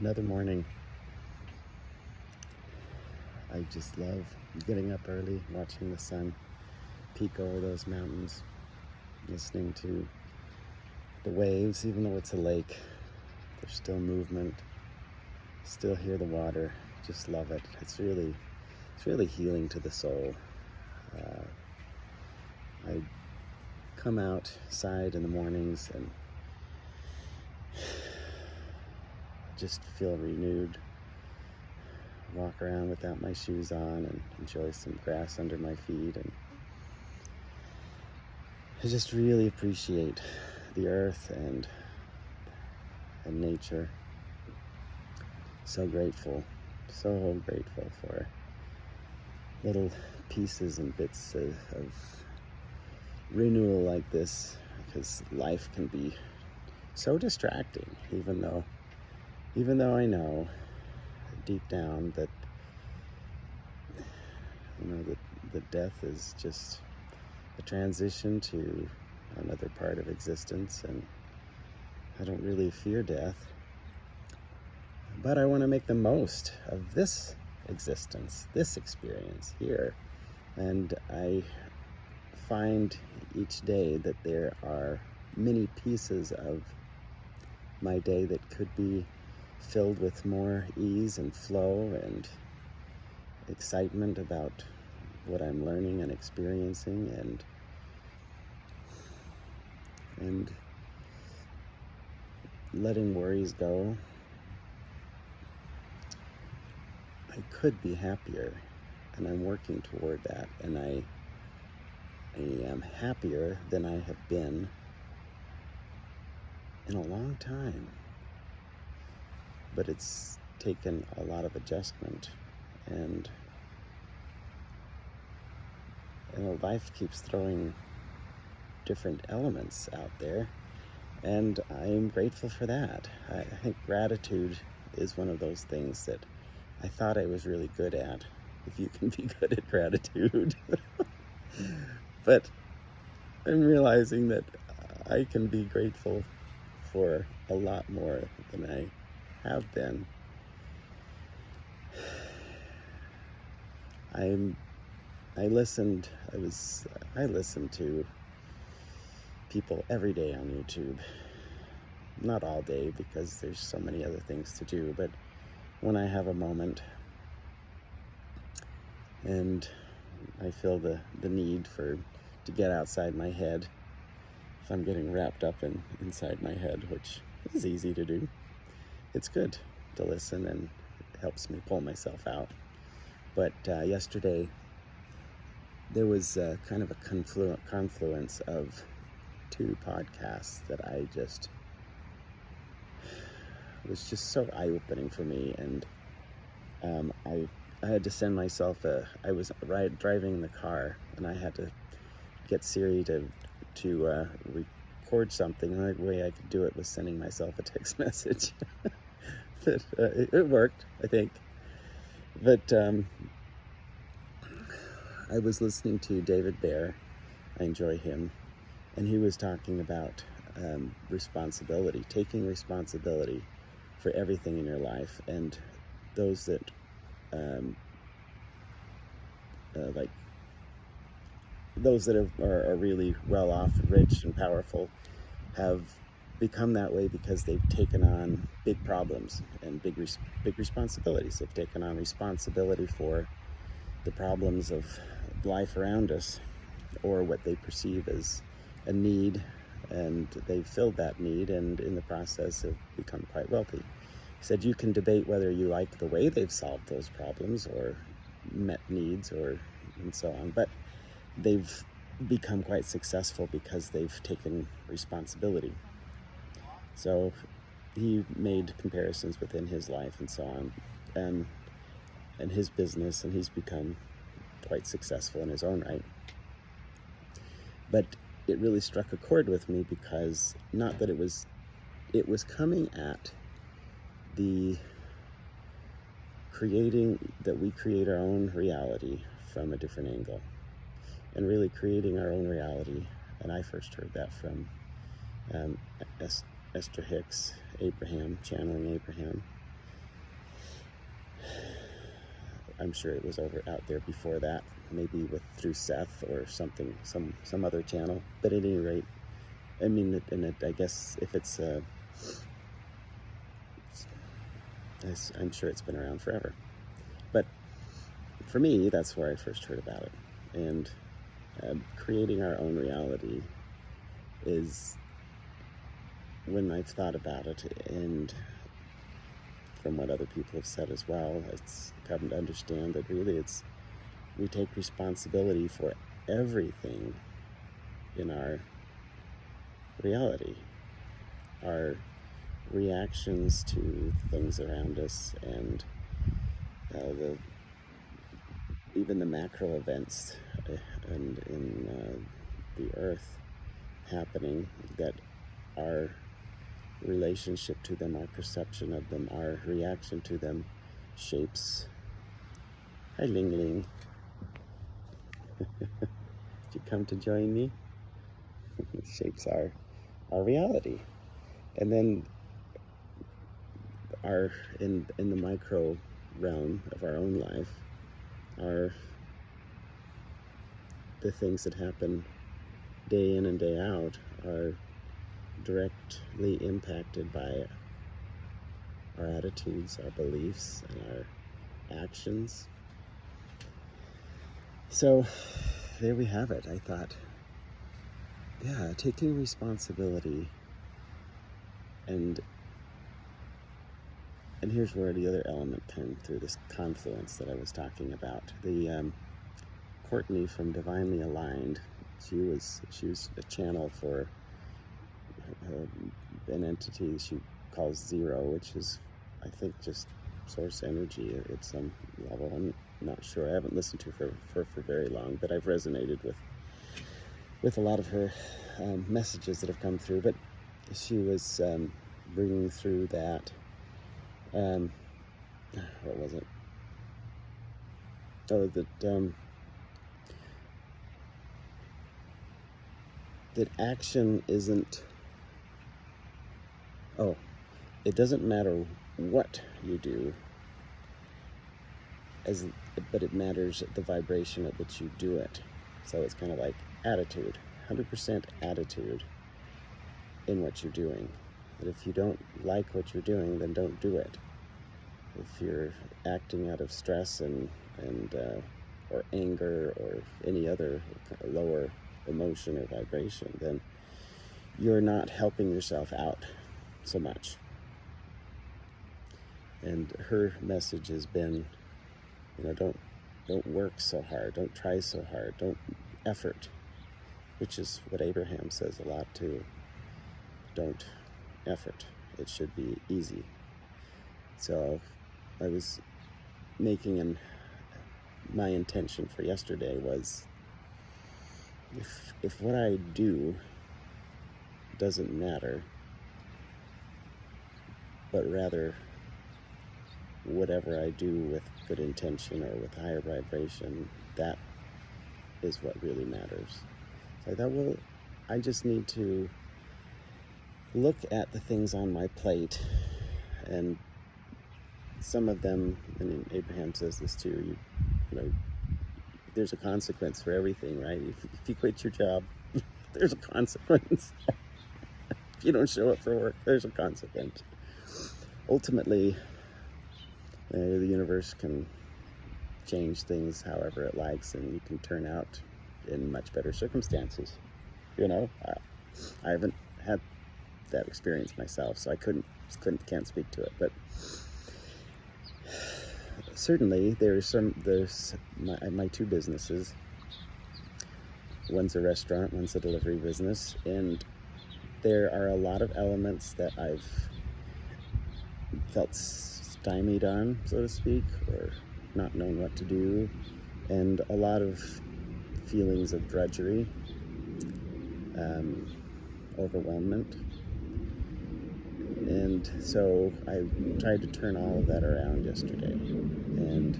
Another morning. I just love getting up early, watching the sun peek over those mountains, listening to the waves. Even though it's a lake, there's still movement, still hear the water. Just love it. It's really healing to the soul. I come outside in the mornings and just feel renewed. Walk around without my shoes on and enjoy some grass under my feet, and I just really appreciate the earth and nature. So grateful for little pieces and bits of renewal like this, because life can be so distracting, even though I know deep down that that death is just a transition to another part of existence, and I don't really fear death, but I want to make the most of this existence, this experience here. And I find each day that there are many pieces of my day that could be filled with more ease and flow and excitement about what I'm learning and experiencing, and letting worries go. I could be happier, and I'm working toward that, and I am happier than I have been in a long time. But it's taken a lot of adjustment, and life keeps throwing different elements out there, and I'm grateful for that. I think gratitude is one of those things that I thought I was really good at, if you can be good at gratitude. But I'm realizing that I can be grateful for a lot more than I have been. I listened to people every day on YouTube. Not all day, because there's so many other things to do, but when I have a moment and I feel the need to get outside my head, if I'm getting wrapped up inside my head, which is easy to do, it's good to listen, and it helps me pull myself out. But yesterday there was kind of a confluence of two podcasts that I just was just so eye-opening for me, and I had to send myself I was driving in the car, and I had to get Siri to record something. The only way I could do it was sending myself a text message. But it worked, I think. But I was listening to David Bear. I enjoy him, and he was talking about responsibility, taking responsibility for everything in your life, and those that are really well off, rich and powerful, have become that way because they've taken on big problems and big responsibilities. They've taken on responsibility for the problems of life around us, or what they perceive as a need, and they've filled that need, and in the process have become quite wealthy. He said you can debate whether you like the way they've solved those problems or met needs and so on, but they've become quite successful because they've taken responsibility. So he made comparisons within his life and so on, and his business, and he's become quite successful in his own right. But it really struck a chord with me, because not that it was coming at the creating, that we create our own reality from a different angle, and really creating our own reality. And I first heard that from Esther Hicks, Abraham, channeling Abraham. I'm sure it was out there before that, maybe through Seth or something, some other channel. But at any rate, I mean, I guess if I'm sure it's been around forever. But for me, that's where I first heard about it. And creating our own reality is, when I've thought about it, and from what other people have said as well, it's come to understand that really we take responsibility for everything in our reality. Our reactions to things around us, and even the macro events and in the earth happening, that our relationship to them, our perception of them, our reaction to them shapes. Hi, Ling Ling. Did you come to join me? It shapes our reality. And then in the micro realm of our own life, are the things that happen day in and day out are directly impacted by our attitudes, our beliefs, and our actions. So there we have it. I thought, yeah, taking responsibility, and here's where the other element came through, this confluence that I was talking about. The Courtney from Divinely Aligned, she was a channel for an entity she calls Zero, which is, I think, just source energy at some level. I'm not sure. I haven't listened to her for very long, but I've resonated with a lot of her messages that have come through. But she was bringing through that. What was it? Oh, that action isn't. Oh, it doesn't matter what you do, but it matters the vibration at which you do it. So it's kind of like attitude, 100% attitude in what you're doing. That if you don't like what you're doing, then don't do it. If you're acting out of stress and or anger or any other lower emotion or vibration, then you're not helping yourself out so much. And her message has been, don't work so hard, don't try so hard, don't effort, which is what Abraham says a lot too. Don't effort, it should be easy. So I was making my intention for yesterday was, if what I do doesn't matter, but rather whatever I do with good intention or with higher vibration, that is what really matters. So I thought, well, I just need to look at the things on my plate, and some of them, I mean, Abraham says this too, there's a consequence for everything, right? If you quit your job, there's a consequence. If you don't show up for work, there's a consequence. Ultimately, the universe can change things however it likes, and you can turn out in much better circumstances. I haven't had that experience myself, so I can't speak to it. But certainly, there's my two businesses. One's a restaurant, one's a delivery business, and there are a lot of elements that I've felt stymied on, so to speak, or not known what to do, and a lot of feelings of drudgery, overwhelmment. And so I tried to turn all of that around yesterday, and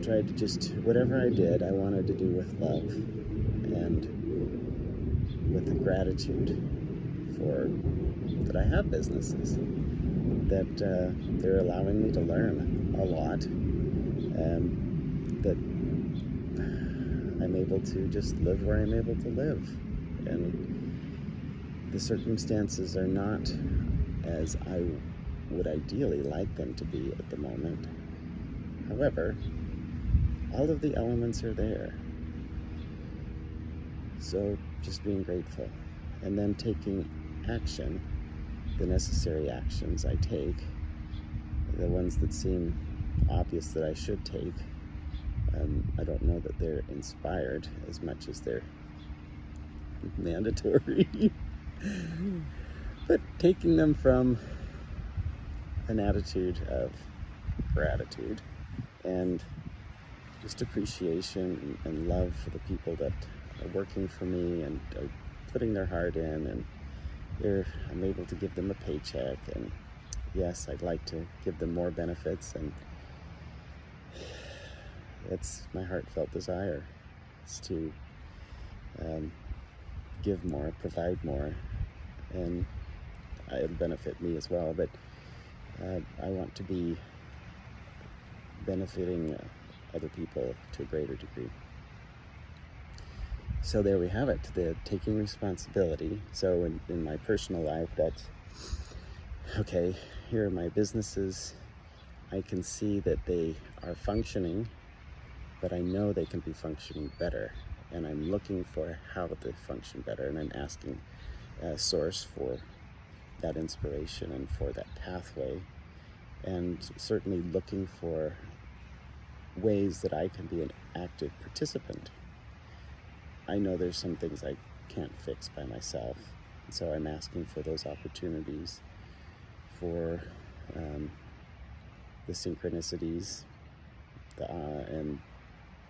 tried to just, whatever I did, I wanted to do with love and with the gratitude that I have businesses, that they're allowing me to learn a lot, that I'm able to just live where I'm able to live. And the circumstances are not as I would ideally like them to be at the moment. However, all of the elements are there. So just being grateful, and then taking action, the necessary actions I take, the ones that seem obvious that I should take. I don't know that they're inspired as much as they're mandatory. But taking them from an attitude of gratitude and just appreciation and love for the people that are working for me and are putting their heart in, and I'm able to give them a paycheck, and yes, I'd like to give them more benefits, and that's my heartfelt desire, is to give more, provide more, and it'll benefit me as well, but I want to be benefiting other people to a greater degree. So there we have it, the taking responsibility. So in my personal life, that's, okay, here are my businesses. I can see that they are functioning, but I know they can be functioning better. And I'm looking for how to function better, and I'm asking a source for that inspiration and for that pathway, and certainly looking for ways that I can be an active participant. I know there's some things I can't fix by myself, and so I'm asking for those opportunities, for the synchronicities, and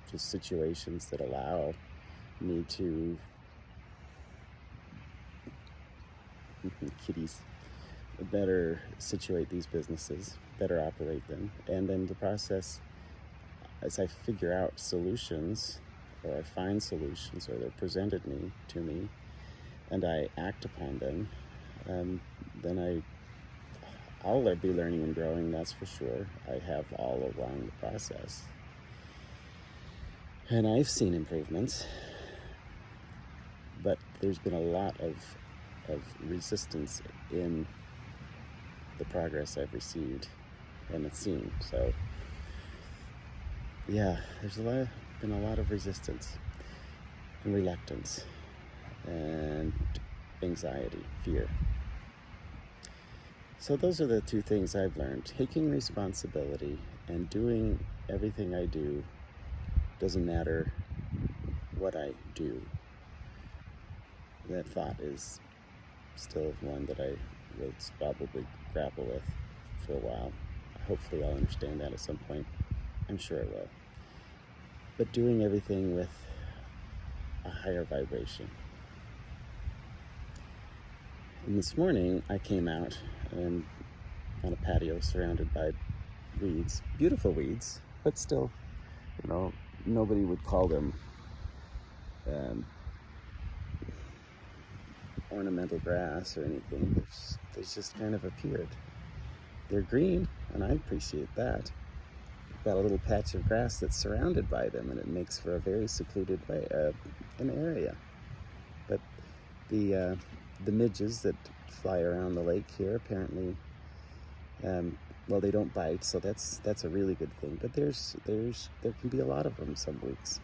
just situations that allow me to kitties better situate these businesses, better operate them, and then the process, as I figure out solutions, or I find solutions, or they're presented to me, and I act upon them, then I'll be learning and growing, that's for sure. I have all along the process. And I've seen improvements, but there's been a lot of resistance in the progress I've received and seen. So yeah, there's been a lot of resistance and reluctance and anxiety, fear. So those are the two things I've learned: taking responsibility and doing everything I do. Doesn't matter what I do. That thought is still one that I will probably grapple with for a while. Hopefully I'll understand that at some point. I'm sure I will. But doing everything with a higher vibration. And this morning I came out and on a patio surrounded by weeds, beautiful weeds, but still, nobody would call them ornamental grass or anything. They just kind of appeared. They're green, and I appreciate that. I've got a little patch of grass that's surrounded by them, and it makes for a very secluded an area. But the midges that fly around the lake here apparently, they don't bite, so that's a really good thing. But there can be a lot of them some weeks,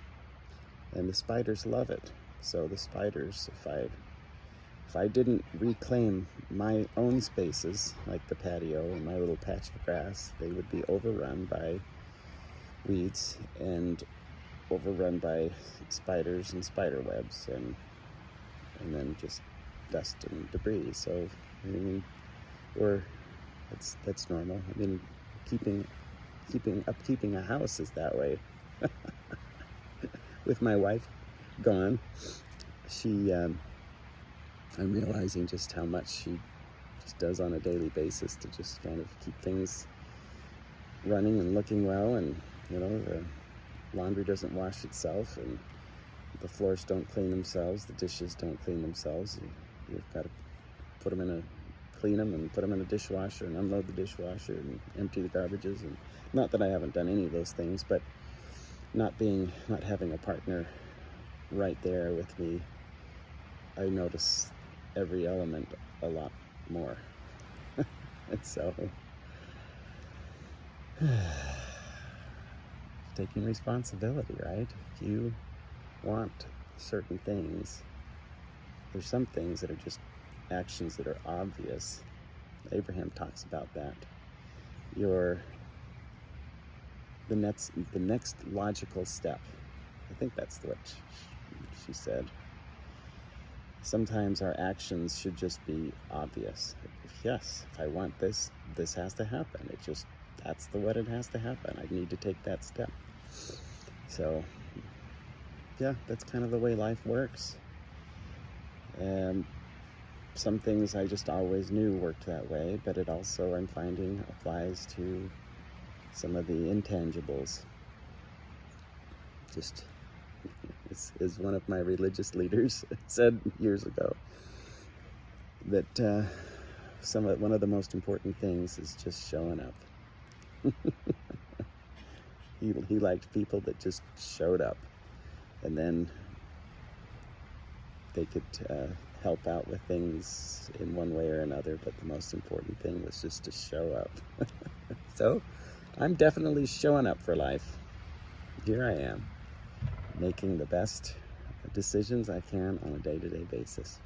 and the spiders love it. So the spiders, if I didn't reclaim my own spaces, like the patio and my little patch of grass, they would be overrun by weeds and overrun by spiders and spider webs, and then just dust and debris. So that's normal. Keeping a house is that way. With my wife gone, I'm realizing just how much she just does on a daily basis to just kind of keep things running and looking well, and the laundry doesn't wash itself, and the floors don't clean themselves, the dishes don't clean themselves. You've got to put them in a clean them and put them in the dishwasher and unload the dishwasher and empty the garbages. And not that I haven't done any of those things, but not having a partner right there with me, I notice every element a lot more. And so taking responsibility, right? If you want certain things, there's some things that are just actions that are obvious. Abraham talks about that. The next logical step. I think that's what she said. Sometimes our actions should just be obvious. Yes, if I want this, this has to happen. That's what it has to happen. I need to take that step. So, yeah, that's kind of the way life works. Some things I just always knew worked that way, but it also, I'm finding, applies to some of the intangibles. Just as one of my religious leaders said years ago, that one of the most important things is just showing up. He liked people that just showed up, and then they could help out with things in one way or another, but the most important thing was just to show up. So I'm definitely showing up for life. Here I am, making the best decisions I can on a day-to-day basis.